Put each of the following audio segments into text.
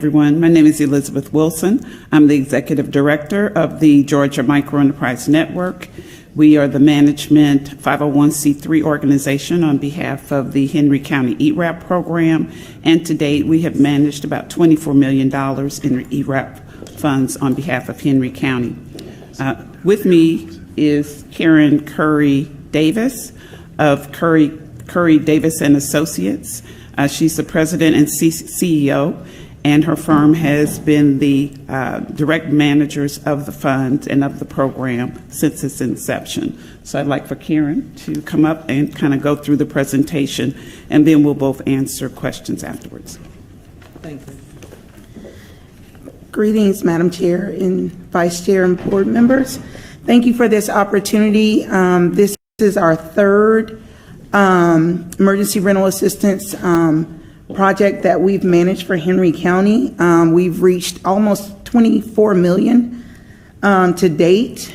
Everyone, my name is Elizabeth Wilson. I'm the Executive Director of the Georgia Microenterprise Network. We are the management 501c3 organization on behalf of the Henry County ERAP program, and to date we have managed about $24 million in ERAP funds on behalf of Henry County. With me is Karen Curry Davis of Curry Davis and Associates. She's the president and CEO, and her firm has been the direct managers of the fund and of the program since its inception. So I'd like for Karen to come up and kind of go through the presentation, and then we'll both answer questions afterwards. Thank you. Greetings, Madam Chair and Vice Chair and board members. Thank you for this opportunity. This is our third emergency rental assistance project that we've managed for Henry County. We've reached almost $24 million to date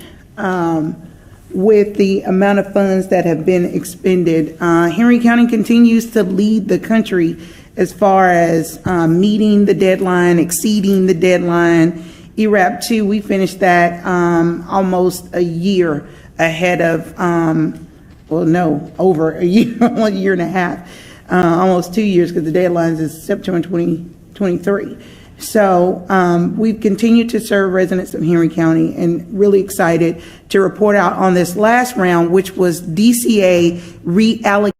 with the amount of funds that have been expended. Henry County continues to lead the country as far as meeting the deadline, exceeding the deadline. ERAP 2, we finished that almost a year ahead of, over a year, 1 year and a half. Almost 2 years, because the deadline is September 2023. So we've continued to serve residents of Henry County, and really excited to report out on this last round, which was DCA reallocated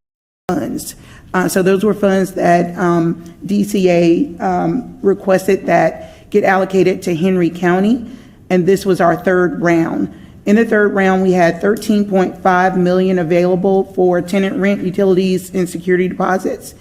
funds. So those were funds that DCA requested that get allocated to Henry County, and this was our third round. In the third round, we had $13.5 million available for tenant rent, utilities, and security deposits.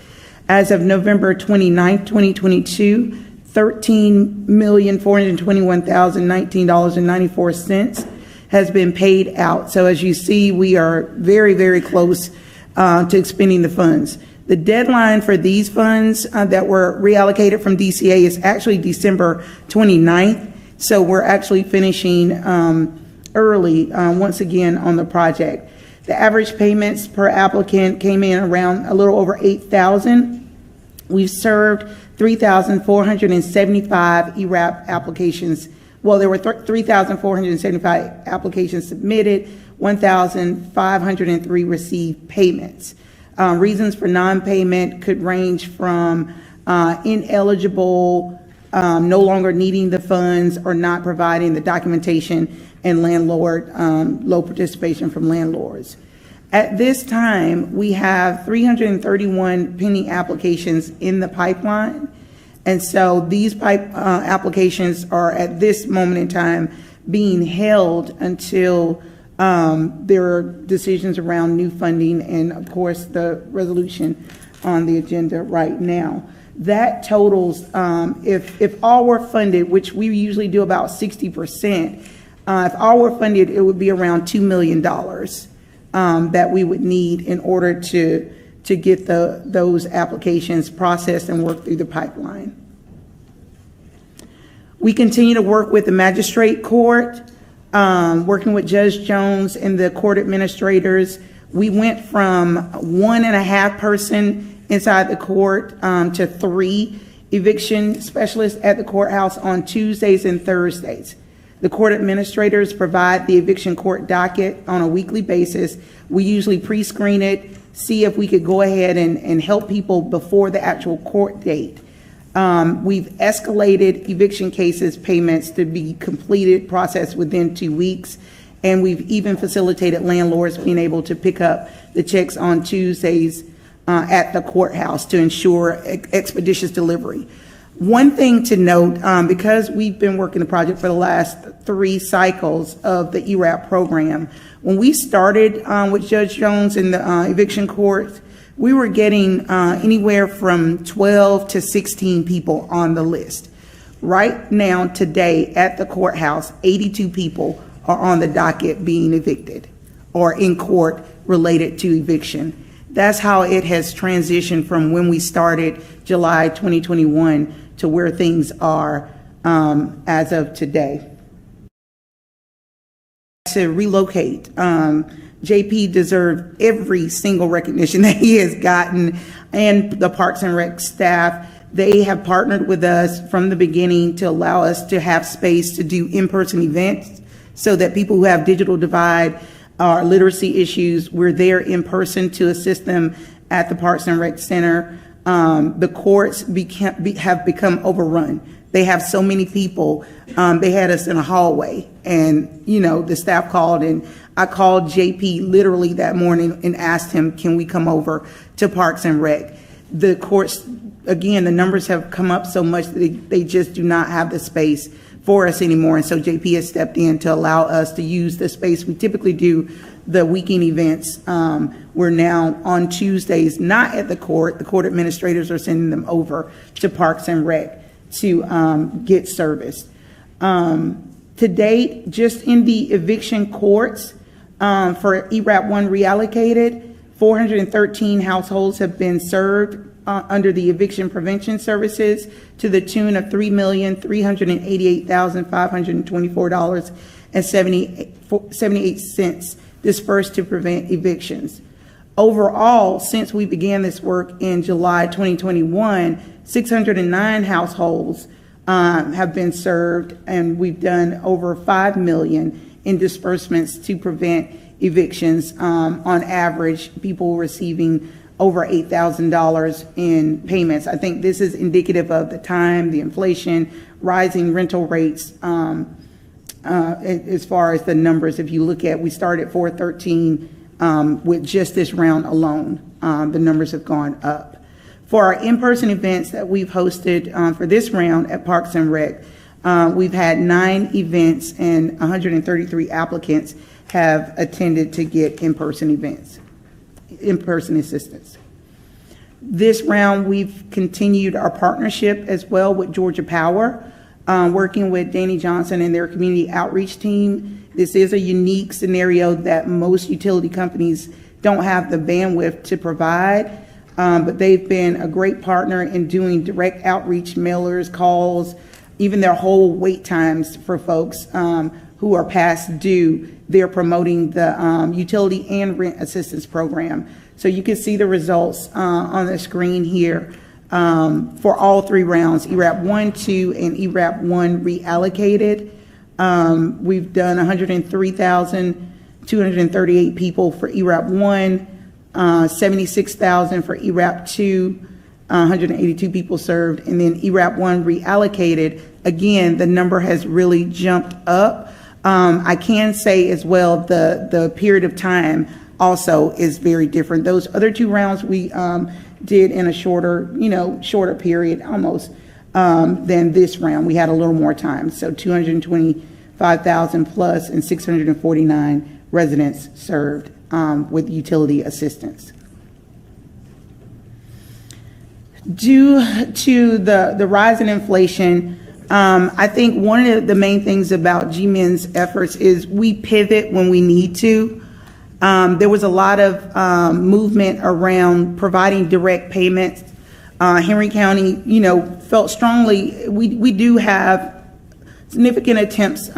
As of November 29th, 2022, $13,421,019.94 has been paid out. So as you see, we are very, very close to expending the funds. The deadline for these funds that were reallocated from DCA is actually December 29th. So we're actually finishing early once again on the project. The average payments per applicant came in around a little over $8,000. We've served 3,475 ERAP applications. Well, there were 3,475 applications submitted, 1,503 received payments. Reasons for non-payment could range from ineligible, no longer needing the funds, or not providing the documentation, and landlord, low participation from landlords. At this time, we have 331 pending applications in the pipeline. And so these applications are at this moment in time being held until there are decisions around new funding and, of course, the resolution on the agenda right now. That totals, if all were funded, which we usually do about 60%, if all were funded, it would be around $2 million that we would need in order to get those applications processed and work through the pipeline. We continue to work with the magistrate court, working with Judge Jones and the court administrators. We went from 1.5 person inside the court to 3 eviction specialists at the courthouse on Tuesdays and Thursdays. The court administrators provide the eviction court docket on a weekly basis. We usually pre-screen it, see if we could go ahead and help people before the actual court date. We've escalated eviction cases payments to be completed, processed within 2 weeks. And we've even facilitated landlords being able to pick up the checks on Tuesdays at the courthouse to ensure expeditious delivery. One thing to note, because we've been working the project for the last 3 cycles of the ERAP program, when we started with Judge Jones in the eviction court, we were getting anywhere from 12 to 16 people on the list. Right now, today, at the courthouse, 82 people are on the docket being evicted or in court related to eviction. That's how it has transitioned from when we started July 2021 to where things are as of today. To relocate, JP deserved every single recognition that he has gotten, and the Parks and Rec staff. They have partnered with us from the beginning to allow us to have space to do in-person events so that people who have digital divide or literacy issues, we're there in person to assist them at the Parks and Rec Center. The courts have become overrun. They have so many people. They had us in a hallway, and the staff called, and I called JP literally that morning and asked him, can we come over to Parks and Rec? The courts, again, the numbers have come up so much that they just do not have the space for us anymore. And so JP has stepped in to allow us to use the space. We typically do the weekend events. We're now on Tuesdays, not at the court. The court administrators are sending them over to Parks and Rec to get service. To date, just in the eviction courts for ERAP 1 reallocated, 413 households have been served under the eviction prevention services to the tune of $3,388,524.78 dispersed to prevent evictions. Overall, since we began this work in July 2021, 609 households have been served, and we've done over $5 million in disbursements to prevent evictions. On average, people receiving over $8,000 in payments. I think this is indicative of the time, the inflation, rising rental rates. As far as the numbers, if you look at, we started at 413 with just this round alone. The numbers have gone up. For our in-person events that we've hosted for this round at Parks and Rec, we've had 9 events and 133 applicants have attended to get in-person events, in-person assistance. This round, we've continued our partnership as well with Georgia Power, working with Danny Johnson and their community outreach team. This is a unique scenario that most utility companies don't have the bandwidth to provide, but they've been a great partner in doing direct outreach, mailers, calls, even their whole wait times for folks who are past due. They're promoting the utility and rent assistance program. So you can see the results on the screen here for all 3 rounds, ERAP 1, 2, and ERAP 1 reallocated. We've done 103,238 people for ERAP 1, 76,000 for ERAP 2, 182 people served, and then ERAP 1 reallocated. Again, the number has really jumped up. I can say as well the period of time also is very different. Those other 2 rounds we did in a shorter period almost than this round. We had a little more time, so 225,000 plus and 649 residents served with utility assistance. Due to the rise in inflation, I think one of the main things about GMIN's efforts is we pivot when we need to. There was a lot of movement around providing direct payments. Henry County, felt strongly. We do have significant attempts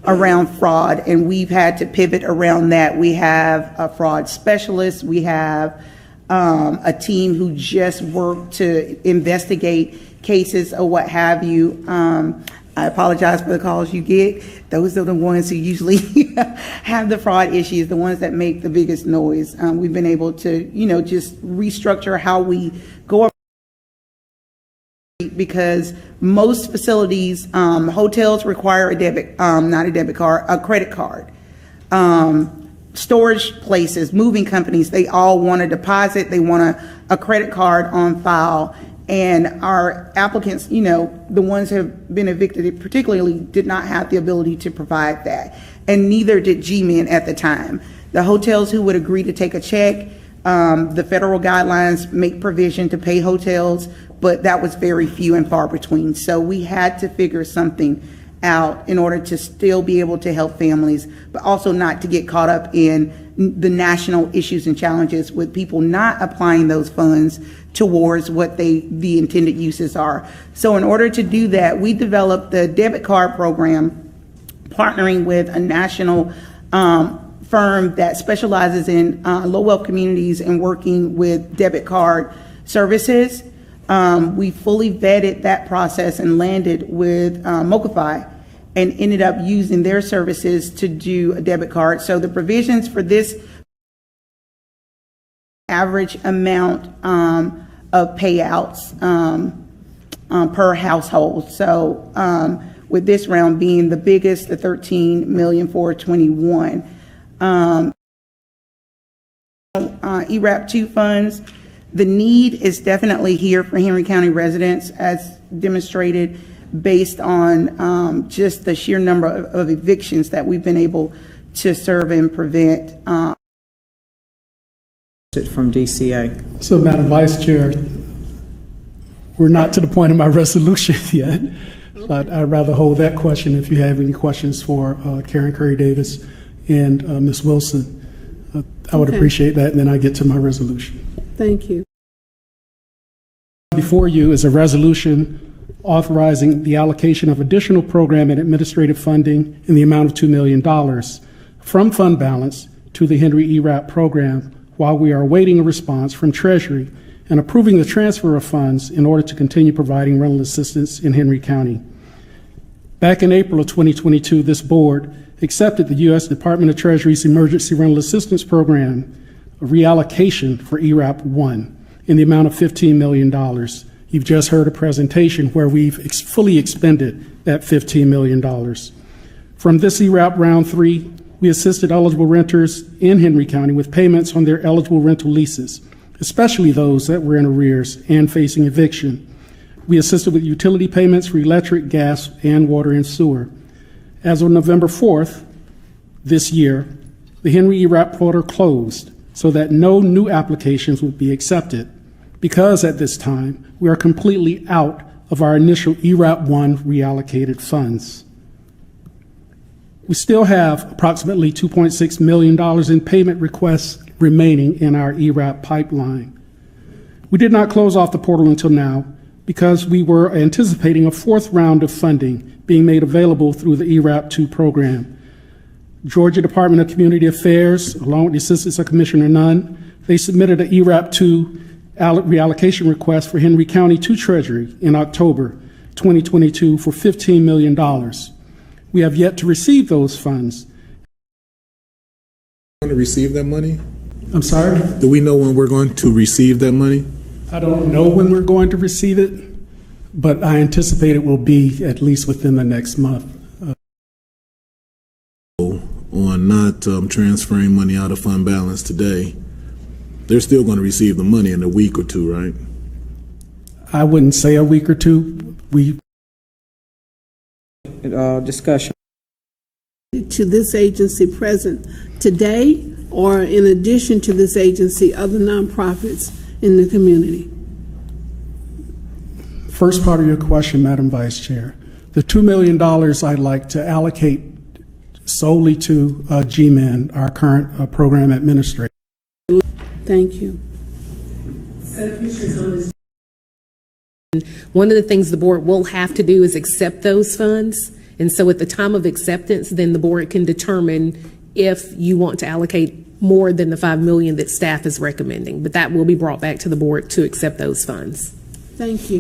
around fraud, and we've had to pivot around that. We have a fraud specialist. We have a team who just work to investigate cases or what have you. I apologize for the calls you get. Those are the ones who usually have the fraud issues, the ones that make the biggest noise. We've been able to, just restructure how we go about, because most facilities, hotels require a credit card. Storage places, moving companies, they all want a deposit, they want a credit card on file. And our applicants, the ones who have been evicted particularly did not have the ability to provide that. And neither did GMIN at the time. The hotels who would agree to take a check, the federal guidelines make provision to pay hotels, but that was very few and far between. So we had to figure something out in order to still be able to help families, but also not to get caught up in the national issues and challenges with people not applying those funds towards what the intended uses are. So in order to do that, we developed the debit card program, partnering with a national firm that specializes in low wealth communities and working with debit card services. We fully vetted that process and landed with Mocify and ended up using their services to do a debit card. So the provisions for this average amount of payouts per household. So with this round being the biggest, the $13,421,000. ERAP 2 funds, the need is definitely here for Henry County residents, as demonstrated based on just the sheer number of evictions that we've been able to serve and prevent. From DCA. So, Madam Vice Chair, we're not to the point of my resolution yet, but I'd rather hold that question if you have any questions for Karen Curry Davis and Ms. Wilson. I would appreciate that, and then I get to my resolution. Thank you. Before you is a resolution authorizing the allocation of additional program and administrative funding in the amount of $2 million from fund balance to the Henry ERAP program while we are awaiting a response from Treasury and approving the transfer of funds in order to continue providing rental assistance in Henry County. Back in April of 2022, this board accepted the U.S. Department of Treasury's Emergency Rental Assistance Program reallocation for ERAP 1 in the amount of $15 million. You've just heard a presentation where we've fully expended that $15 million. From this ERAP Round 3, we assisted eligible renters in Henry County with payments on their eligible rental leases, especially those that were in arrears and facing eviction. We assisted with utility payments for electric, gas, and water and sewer. As of November 4th this year, the Henry ERAP portal closed so that no new applications would be accepted, because at this time we are completely out of our initial ERAP 1 reallocated funds. We still have approximately $2.6 million in payment requests remaining in our ERAP pipeline. We did not close off the portal until now because we were anticipating a fourth round of funding being made available through the ERAP 2 program. Georgia Department of Community Affairs, along with the assistance of Commissioner Nunn, they submitted an ERAP 2 reallocation request for Henry County to Treasury in October 2022 for $15 million. We have yet to receive those funds. To receive that money? I'm sorry? Do we know when we're going to receive that money? I don't know when we're going to receive it, but I anticipate it will be at least within the next month. On not transferring money out of fund balance today, they're still going to receive the money in a week or two, right? I wouldn't say a week or two. Discussion. To this agency present today, or in addition to this agency, other nonprofits in the community? First part of your question, Madam Vice Chair. The $2 million I'd like to allocate solely to GMIN, our current program administrator. Thank you. One of the things the board will have to do is accept those funds. And so at the time of acceptance, then the board can determine if you want to allocate more than the $5 million that staff is recommending. But that will be brought back to the board to accept those funds. Thank you.